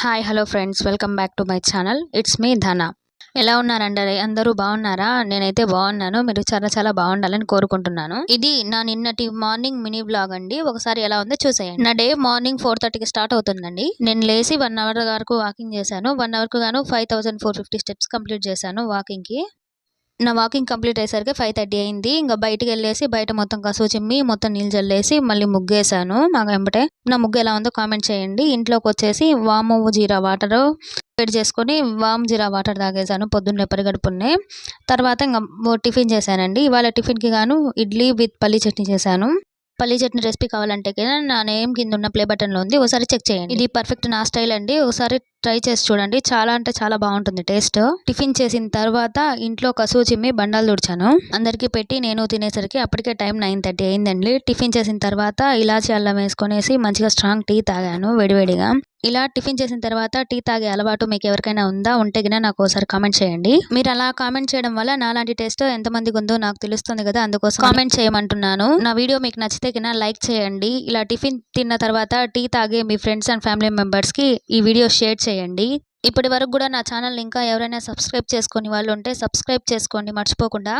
Hi hello friends, welcome back to my channel. It's me ధన. ఎలా ఉన్నారండి? అందరూ బాగున్నారా? నేనైతే బాగున్నాను. మీరు చాలా చాలా బాగుండాలని కోరుకుంటున్నాను. ఇది నా నిన్నటి మార్నింగ్ మినీ బ్లాగ్ అండి. ఒకసారి ఎలా ఉందో చూసేయండి. నా డే మార్నింగ్ 4:30కి స్టార్ట్ అవుతుందండి. నేను లేచి 1 అవర్ వరకు వాకింగ్ చేశాను. 1 అవర్కు గాను 5450 స్టెప్స్ కంప్లీట్ చేశాను వాకింగ్కి. నా వాకింగ్ కంప్లీట్ అయ్యేసరికి 5:30 అయింది. ఇంకా బయటికి వెళ్ళేసి బయట మొత్తం కసువు చిమ్మి మొత్తం నీళ్ళు చల్లేసి మళ్ళీ ముగ్గేసాను. మాకు వెంబటే నా ముగ్గు ఎలా ఉందో కామెంట్ చేయండి. ఇంట్లోకి వచ్చేసి వాము జీరా వాటర్ వేడి చేసుకొని జీరా వాటర్ తాగేసాను పొద్దున్నే పరిగడుపున్నే. తర్వాత ఇంకా టిఫిన్ చేశానండి. ఇవాళ టిఫిన్కి గాను ఇడ్లీ విత్ పల్లీ చట్నీ చేశాను. పల్లీ చట్నీ రెసిపీ కావాలంటే నా నేమ్ కింద ఉన్న ప్లే బటన్లో ఉంది, ఒకసారి చెక్ చేయండి. ఇది పర్ఫెక్ట్ నా స్టైల్ అండి, ఒకసారి ట్రై చేసి చూడండి. చాలా అంటే చాలా బాగుంటుంది టేస్ట్. టిఫిన్ చేసిన తర్వాత ఇంట్లో కసువు చిమ్మి బండాలు తుడిచాను. అందరికీ పెట్టి నేను తినేసరికి అప్పటికే టైం 9:30 అయిందండి. టిఫిన్ చేసిన తర్వాత ఇలాచి అల్లం వేసుకొనేసి మంచిగా స్ట్రాంగ్ టీ తాగాను వేడివేడిగా. ఇలా టిఫిన్ చేసిన తర్వాత టీ తాగే అలవాటు మీకు ఎవరికైనా ఉందా? ఉంటే గినా నాకు ఒకసారి కామెంట్ చేయండి. మీరు అలా కామెంట్ చేయడం వల్ల నాలాంటి టేస్ట్ ఎంతమందికి ఉందో నాకు తెలుస్తుంది కదా, అందుకోసం కామెంట్ చేయమంటున్నాను. నా వీడియో మీకు నచ్చితే గినా లైక్ చేయండి. ఇలా టిఫిన్ తిన్న తర్వాత టీ తాగే మీ ఫ్రెండ్స్ అండ్ ఫ్యామిలీ మెంబర్స్కి ఈ వీడియో షేర్ చేయండి. ఇప్పటి వరకు కూడా నా ఛానల్ ఇంకా ఎవరైనా సబ్స్క్రైబ్ చేసుకుని వాళ్ళు ఉంటే సబ్స్క్రైబ్ చేసుకోండి మర్చిపోకుండా.